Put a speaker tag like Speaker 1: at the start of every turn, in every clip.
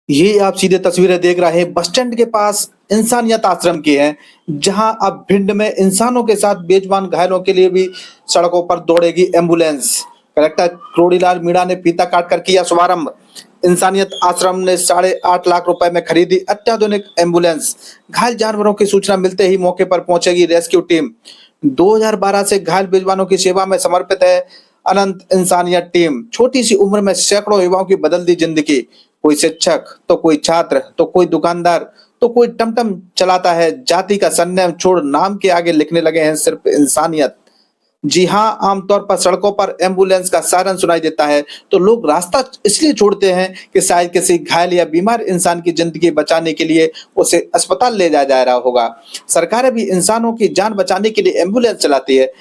Speaker 1: ये आप सीधे तस्वीरें देख रहे हैं बस स्टैंड के पास इंसानियत आश्रम की हैं, जहां अब भिंड में इंसानों के साथ बेजुबान घायलों के लिए भी सड़कों पर दौड़ेगी एम्बुलेंस। कलेक्टर क्रोड़ीलाल मीणा ने फीता काटकर किया शुभारंभ। इंसानियत आश्रम ने 8.5 लाख रुपए में खरीदी अत्याधुनिक एम्बुलेंस। घायल जानवरों की सूचना मिलते ही मौके पर पहुंचेगी रेस्क्यू टीम। 2012 से घायल बेजुबानों की सेवा में समर्पित है अनंत इंसानियत टीम। छोटी सी उम्र में सैकड़ों युवाओं की बदल दी जिंदगी। कोई शिक्षक तो कोई छात्र तो कोई दुकानदार तो कोई टमटम चलाता है। जाति का संदेह छोड़ नाम के आगे लिखने लगे हैं सिर्फ इंसानियत। जी हाँ, आमतौर पर सड़कों पर एम्बुलेंस का सायरन सुनाई देता है तो लोग रास्ता इसलिए छोड़ते हैं कि शायद किसी घायल या बीमार इंसान की जिंदगी बचाने के लिए उसे अस्पताल ले जाया जा रहा होगा। सरकारें भी इंसानों की जान बचाने के लिए एम्बुलेंस चलाती है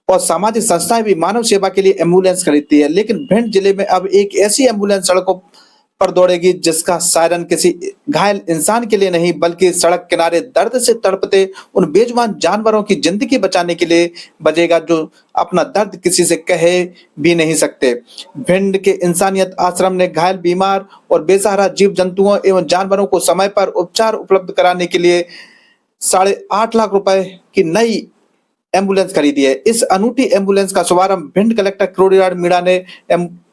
Speaker 1: और सामाजिक संस्थाएं भी मानव सेवा के लिए एम्बुलेंस खरीदती है। लेकिन भिंड जिले में अब एक ऐसी एम्बुलेंस सड़कों पर दौड़ेगी जिसका सायरन किसी घायल इंसान के लिए नहीं बल्कि सड़क किनारे दर्द से तड़पते उन बेजुबान जानवरों की जिंदगी बचाने के लिए बजेगा, जो अपना दर्द किसी से कहे भी नहीं सकते। भिंड के इंसानियत आश्रम ने घायल, बीमार और बेसहारा जीव जंतुओं एवं जानवरों को समय पर उपचार उपलब्ध कराने के लिए 8.5 लाख रुपए की नई एम्बुलेंस खरीदी है। इस अनूठी एम्बुलेंस का शुभारंभ भिंड कलेक्टर क्रोड़ीलाल मीणा ने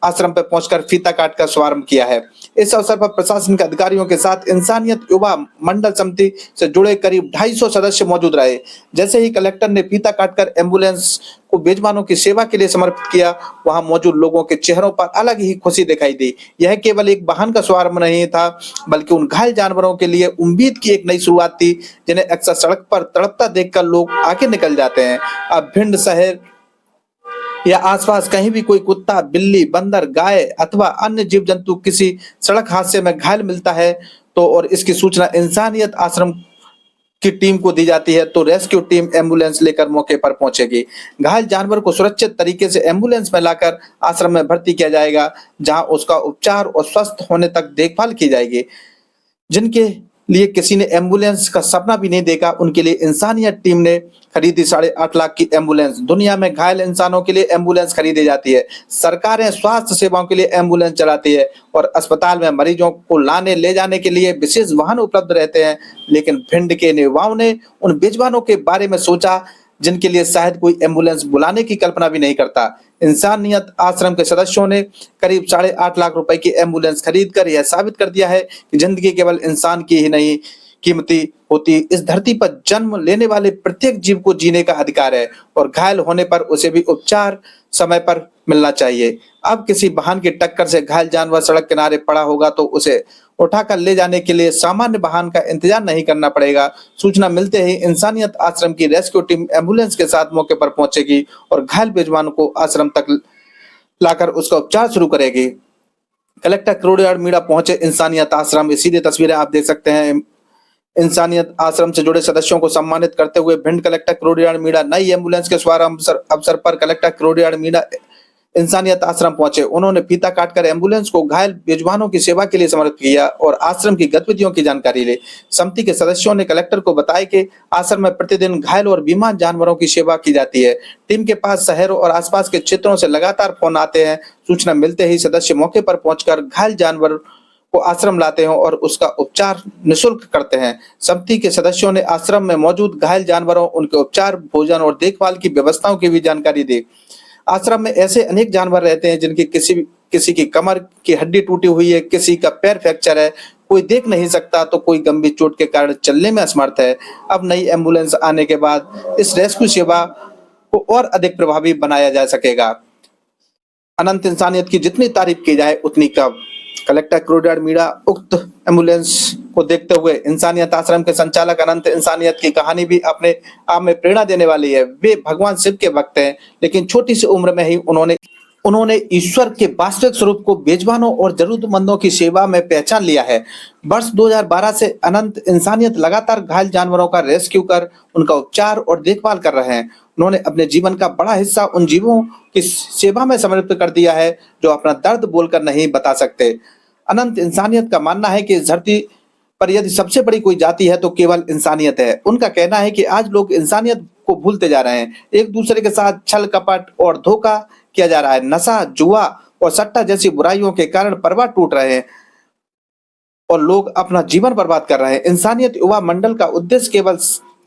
Speaker 1: आश्रम पर पहुंचकर फीता काट कर शुभारंभ किया है। इस अवसर पर प्रशासन के अधिकारियों के साथ इंसानियत युवा मंडल समिति से जुड़े करीब 250 सदस्य मौजूद रहे। जैसे ही कलेक्टर ने फीता काटकर एम्बुलेंस को बेजुबानों की सेवा के लिए समर्पित किया, वहां मौजूद लोगों के चेहरों पर अलग ही खुशी दिखाई दी। यह केवल एक वाहन का शुभारंभ नहीं था, बल्कि उन घायल जानवरों के लिए उम्मीद की एक नई शुरुआत थी, जिन्हें अक्सर सड़क पर तड़पता देखकर लोग आगे निकल जाते हैं। अब भिंड शहर या आसपास कहीं भी कोई कुत्ता, बिल्ली, बंदर, गाय अथवा अन्य जीव जंतु किसी सड़क हादसे में घायल मिलता है तो और इसकी सूचना इंसानियत आश्रम की टीम को दी जाती है तो रेस्क्यू टीम एम्बुलेंस लेकर मौके पर पहुंचेगी। घायल जानवर को सुरक्षित तरीके से एम्बुलेंस में लाकर आश्रम में भर्ती किया जाएगा, जहां उसका उपचार और स्वस्थ होने तक देखभाल की जाएगी। जिनके लिए किसी ने एम्बुलेंस का सपना भी नहीं देखा, उनके लिए इंसानियत टीम ने खरीदी 8.5 लाख की एम्बुलेंस। दुनिया में घायल इंसानों के लिए एम्बुलेंस खरीदी जाती है। सरकारें स्वास्थ्य सेवाओं के लिए एम्बुलेंस चलाती है और अस्पताल में मरीजों को लाने ले जाने के लिए विशेष वाहन उपलब्ध रहते हैं। लेकिन भिंड के युवाओं ने उन बेजुबानों के बारे में सोचा जिनके लिए शायद कोई एम्बुलेंस बुलाने की कल्पना भी नहीं करता। इंसानियत आश्रम के सदस्यों ने करीब 8.5 लाख रुपए की एम्बुलेंस खरीद कर यह साबित कर दिया है कि जिंदगी केवल इंसान की ही नहीं कीमती होती। इस धरती पर जन्म लेने वाले प्रत्येक जीव को जीने का अधिकार है और घायल होने पर उसे भी उपचार समय पर मिलना चाहिए। अब किसी वाहन की टक्कर से घायल जानवर सड़क किनारे पड़ा होगा तो उसे उठाकर ले जाने के लिए सामान्य वाहन का इंतजार नहीं करना पड़ेगा। सूचना मिलते ही इंसानियत आश्रम की रेस्क्यू टीम एम्बुलेंस के साथ मौके पर पहुंचेगी और घायल बेजुबान को आश्रम तक लाकर उसका उपचार शुरू करेगी। कलेक्टर क्रोड़ीलाल मीणा पहुंचे इंसानियत आश्रम। ये सीधे तस्वीरें आप देख सकते हैं। इंसानियत आश्रम से जुड़े सदस्यों को सम्मानित करते हुए भिंड कलेक्टर क्रोड़ीलाल मीणा नई एम्बुलेंस के शुभारंभ अवसर पर कलेक्टर क्रोड़ीलाल मीणा इंसानियत आश्रम पहुंचे। उन्होंने फीता काटकर एम्बुलेंस को घायल बेजुबानों की सेवा के लिए समर्पित किया और आश्रम की गतिविधियों की जानकारी ली। समिति के सदस्यों ने कलेक्टर को बताया कि आश्रम में प्रतिदिन घायल और बीमार जानवरों की सेवा की जाती है। टीम के पास शहरों और आसपास के क्षेत्रों से लगातार फोन आते हैं। सूचना मिलते ही सदस्य मौके पर पहुंचकर घायल जानवर को आश्रम लाते हैं और उसका उपचार निःशुल्क करते हैं। समिति के सदस्यों ने आश्रम में मौजूद घायल जानवरों, उनके उपचार, भोजन और देखभाल की व्यवस्थाओं की भी जानकारी दी। आश्रम में ऐसे अनेक जानवर रहते हैं जिनकी किसी की कमर की हड्डी टूटी हुई है, किसी का पैर फ्रैक्चर है, कोई देख नहीं सकता तो कोई गंभीर चोट के कारण चलने में असमर्थ है। अब नई एम्बुलेंस आने के बाद इस रेस्क्यू सेवा को और अधिक प्रभावी बनाया जा सकेगा। अनंत इंसानियत की जितनी तारीफ की जाए उतनी कम। कलेक्टर क्रोड़ीलाल मीणा उक्त एम्बुलेंस को देखते हुए इंसानियत आश्रम के संचालक अनंत इंसानियत की कहानी भी अपने आप में प्रेरणा देने वाली है। वे भगवान शिव के भक्त हैं, लेकिन छोटी सी उम्र में ही उन्होंने ईश्वर के वास्तविक स्वरूप को बेजुबानों और जरूरतमंदों की सेवा में पहचान लिया है। वर्ष 2012 से अनंत इंसानियत लगातार घायल जानवरों का रेस्क्यू कर उनका उपचार और देखभाल कर रहे हैं। उन्होंने अपने जीवन का बड़ा हिस्सा उन जीवों की सेवा में समर्पित कर दिया है जो अपना दर्द बोलकर नहीं बता सकते। अनंत इंसानियत का मानना है कि इस धरती पर यदि सबसे बड़ी कोई जाति है तो केवल इंसानियत है। उनका कहना है कि आज लोग इंसानियत को भूलते जा रहे हैं। एक दूसरे के साथ छल कपट और धोखा किया जा रहा है। नशा, जुआ और सट्टा जैसी बुराइयों के कारण परिवार टूट रहे हैं। और लोग अपना जीवन बर्बाद कर रहे हैं। इंसानियत युवा मंडल का उद्देश्य केवल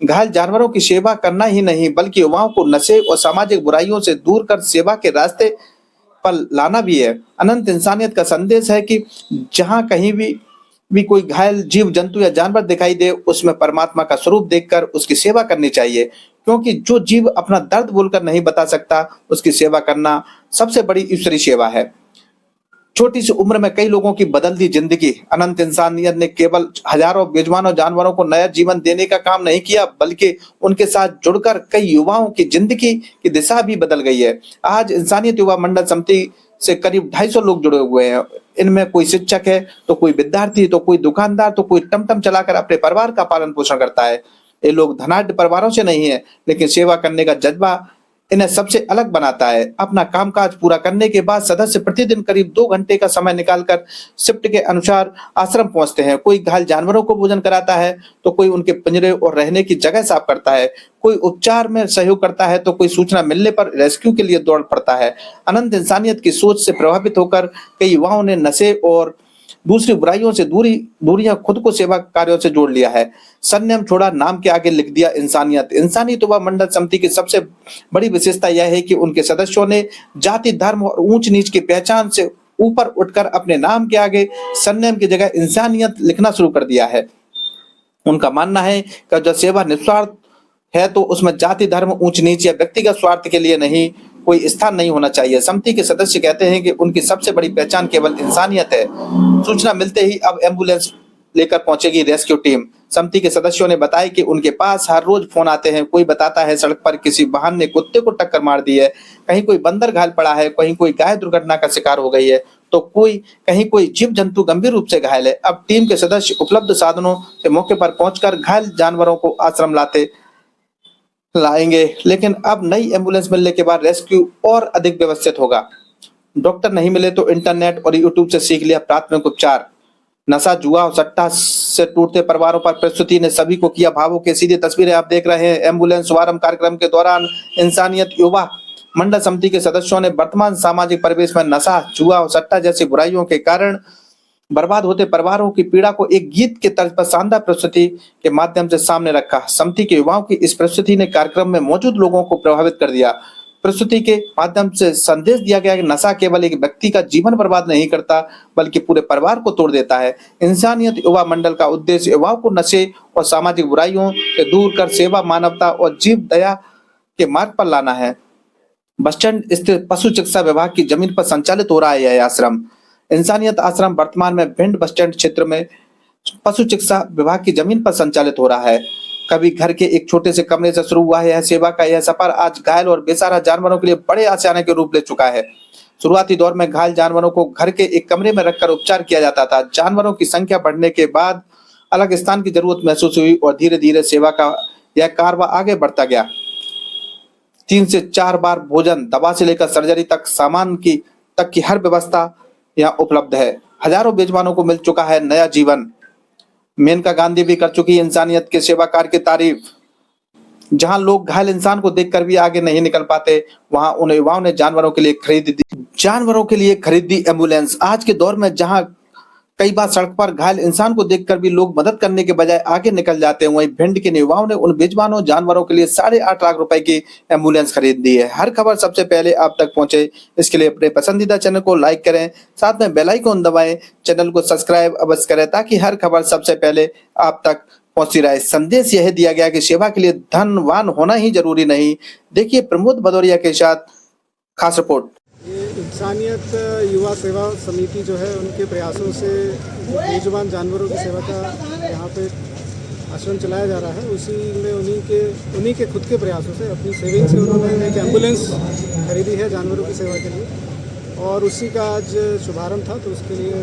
Speaker 1: घायल जानवरों की सेवा करना ही नहीं, बल्कि युवाओं को नशे और सामाजिक बुराइयों से दूर कर सेवा के रास्ते पर लाना भी है। अनंत इंसानियत का संदेश है कि जहां कहीं भी कोई घायल जीव जंतु या जानवर दिखाई दे, उसमें परमात्मा का स्वरूप देखकर उसकी सेवा करनी चाहिए, क्योंकि जो जीव अपना दर्द बोलकर नहीं बता सकता, उसकी सेवा करना सबसे बड़ी ईश्वरीय सेवा है। छोटी सी उम्र में कई लोगों की बदल दी जिंदगी। अनंत इंसानियत ने केवल हजारों बेजुबान जानवरों को नया जीवन देने का काम नहीं किया, बल्कि उनके साथ जुड़कर कई युवाओं की जिंदगी की दिशा भी बदल गई है। आज इंसानियत युवा मंडल समिति से करीब 250 लोग जुड़े हुए हैं। इनमें कोई शिक्षक है, तो कोई विद्यार्थी, तो कोई दुकानदार, तो कोई टमटम चलाकर अपने परिवार का पालन पोषण करता है। ये लोग धनाढ्य परिवारों से नहीं है, लेकिन सेवा करने का जज्बा इन्हें सबसे अलग बनाता है। अपना कामकाज पूरा करने के बाद सदस्य प्रतिदिन करीब 2 घंटे का समय निकालकर शिफ्ट के अनुसार आश्रम पहुंचते हैं। कोई घायल जानवरों को भोजन कराता है, तो कोई उनके पिंजरे और रहने की जगह साफ करता है, कोई उपचार में सहयोग करता है, तो कोई सूचना मिलने पर रेस्क्यू के लिए दौड़ पड़ता है। अनंत इंसानियत की सोच से प्रभावित होकर कई युवाओं ने नशे और दूसरी बुराइयों से दूरियां खुद को सेवा कार्यों से जोड़ लिया है। संयम छोड़ा, नाम के आगे लिख दिया इंसानियत। इंसानियत युवा मंडल समिति की सबसे बड़ी विशेषता यह है कि उनके सदस्यों ने जाति, धर्म और ऊंच नीच की पहचान से ऊपर उठकर अपने नाम के आगे संयम की जगह इंसानियत लिखना शुरू कर दिया है। उनका मानना है कि जब सेवा निस्वार्थ है, तो उसमें जाति, धर्म, ऊंच नीच या व्यक्तिगत स्वार्थ के लिए नहीं कोई स्थान नहीं होना चाहिए। समिति के सदस्य कहते हैं कि उनकी सबसे बड़ी पहचान केवल इंसानियत है। सूचना मिलते ही अब एम्बुलेंस लेकर पहुंचेगी रेस्क्यू टीम। समिति के सदस्यों ने बताया कि उनके पास हर रोज फोन आते हैं। कोई बताता है सड़क पर किसी वाहन ने कुत्ते को टक्कर मार दी है, कहीं कोई बंदर घायल पड़ा है, कहीं कोई गाय दुर्घटना का शिकार हो गई है, तो कहीं कोई जीव जंतु गंभीर रूप से घायल है। अब टीम के सदस्य उपलब्ध साधनों से मौके पर पहुंचकर घायल जानवरों को आश्रम लाएंगे। लेकिन अब नई एम्बुलेंस मिलने के बाद रेस्क्यू और अधिक व्यवस्थित होगा। डॉक्टर नहीं मिले तो इंटरनेट और यूट्यूब से सीख लिया प्राथमिक उपचार। नशा, जुआ और सट्टा से टूटते परिवारों पर प्रस्तुति ने सभी को किया भावुक। के सीधी तस्वीरें आप देख रहे हैं। एम्बुलेंस शुभारंभ कार्यक्रम के दौरान इंसानियत युवा मंडल समिति के सदस्यों ने वर्तमान सामाजिक परिवेश में नशा, जुआ और सट्टा जैसी बुराइयों के कारण बर्बाद होते परिवारों की पीड़ा को एक गीत के तर्ज पर शानदार प्रस्तुति के माध्यम से सामने रखा। समिति के युवाओं की इस प्रस्तुति ने कार्यक्रम में मौजूद लोगों को प्रभावित कर दिया। प्रस्तुति के माध्यम से संदेश दिया गया कि नशा केवल एक व्यक्ति का जीवन बर्बाद नहीं करता, बल्कि पूरे परिवार को तोड़ देता है। इंसानियत युवा मंडल का उद्देश्य युवाओं को नशे और सामाजिक बुराइयों से दूर कर सेवा, मानवता और जीव दया के मार्ग पर लाना है। बस स्टैंड स्थित पशु चिकित्सा विभाग की जमीन पर संचालित हो रहा है यह आश्रम। इंसानियत आश्रम वर्तमान में भिंड बस स्टैंड क्षेत्र में पशु चिकित्सा विभाग की जमीन पर संचालित हो रहा है। कभी घर के एक छोटे से कमरे से शुरू हुआ है यह सेवा का यह सफर आज घायल और बेसहारा जानवरों के लिए बड़े आशियाने के रूप ले चुका है। शुरुआती दौर में घायल जानवरों को घर के एक कमरे में रखकर उपचार किया जाता था। जानवरों की संख्या बढ़ने के बाद अलग स्थान की जरूरत महसूस हुई और धीरे धीरे सेवा का यह कारवा आगे बढ़ता गया। 3 से 4 बार भोजन, दवा से लेकर सर्जरी तक सामान तक की हर व्यवस्था यहाँ उपलब्ध है। हजारों बेजुबानों को मिल चुका है नया जीवन। मेनका गांधी भी कर चुकी इंसानियत के सेवा कार्य की तारीफ। जहां लोग घायल इंसान को देखकर भी आगे नहीं निकल पाते, वहां उन युवाओं ने जानवरों के लिए खरीदी एम्बुलेंस। आज के दौर में जहां कई बार सड़क पर घायल इंसान को देखकर भी लोग मदद करने के बजाय आगे निकल जाते हैं, वहीं भिंड के युवाओं ने उन बेजुबानों जानवरों के लिए 8.5 लाख रुपए की एम्बुलेंस खरीद दी है। हर खबर सबसे पहले आप तक पहुंचे, इसके लिए अपने पसंदीदा चैनल को लाइक करें, साथ में बेल आइकन दबाएं, चैनल को सब्सक्राइब अवश्य करें ताकि हर खबर सबसे पहले आप तक पहुंचती रहे। संदेश यह दिया गया कि सेवा के लिए धनवान होना ही जरूरी नहीं। देखिए प्रमोद भदौरिया के साथ खास रिपोर्ट।
Speaker 2: इंसानियत युवा सेवा समिति जो है उनके प्रयासों से बेजुबान जानवरों की सेवा का यहाँ पे आश्रम चलाया जा रहा है। उसी में उन्हीं के खुद के प्रयासों से, अपनी सेविंग से उन्होंने एक एम्बुलेंस खरीदी है जानवरों की सेवा के लिए और उसी का आज शुभारंभ था। तो उसके लिए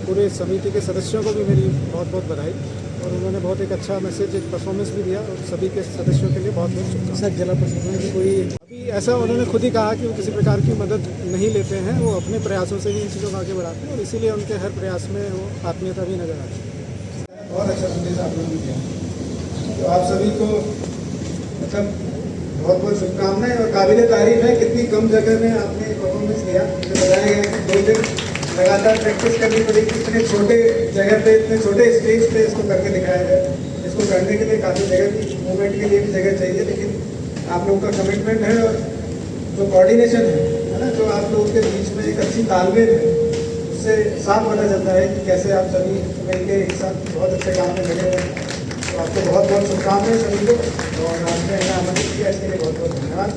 Speaker 2: पूरे समिति के सदस्यों को भी मेरी बहुत बहुत बधाई और उन्होंने बहुत एक अच्छा मैसेज, एक परफॉर्मेंस भी दिया और सभी के सदस्यों के लिए बहुत बहुत शुभकामनाएं। सर, जिला प्रशासन की कोई अभी ऐसा उन्होंने खुद ही कहा कि वो किसी प्रकार की मदद नहीं लेते हैं, वो अपने प्रयासों से ही इन चीज़ों को आगे बढ़ाते हैं और इसीलिए उनके हर प्रयास में वो आत्मीयता भी नजर आती है। बहुत अच्छा संदेश आप लोगों ने दिया, तो आप सभी को मतलब बहुत बहुत शुभकामनाएं और काबिल तारीफ है कितनी कम जगह में आपने परफॉर्मेंस किया। बताया गया लगातार प्रैक्टिस करनी पड़ेगी। इतने छोटे जगह पे, इतने छोटे स्टेज पे इसको करके दिखाया जाए। इसको करने के लिए काफ़ी जगह की मूवमेंट के लिए भी जगह चाहिए, लेकिन आप लोगों का कमिटमेंट है और जो कोऑर्डिनेशन है ना, जो आप लोगों के बीच में एक अच्छी तालमेल है, उससे साफ पता चलता है कि कैसे आप सभी मिलकर एक साथ बहुत अच्छे काम में लगे हुए हैं। तो आपको बहुत बहुत शुभकामनाएं सभी को, और आपने हमें आमंत्रित किया इसके लिए बहुत बहुत धन्यवाद।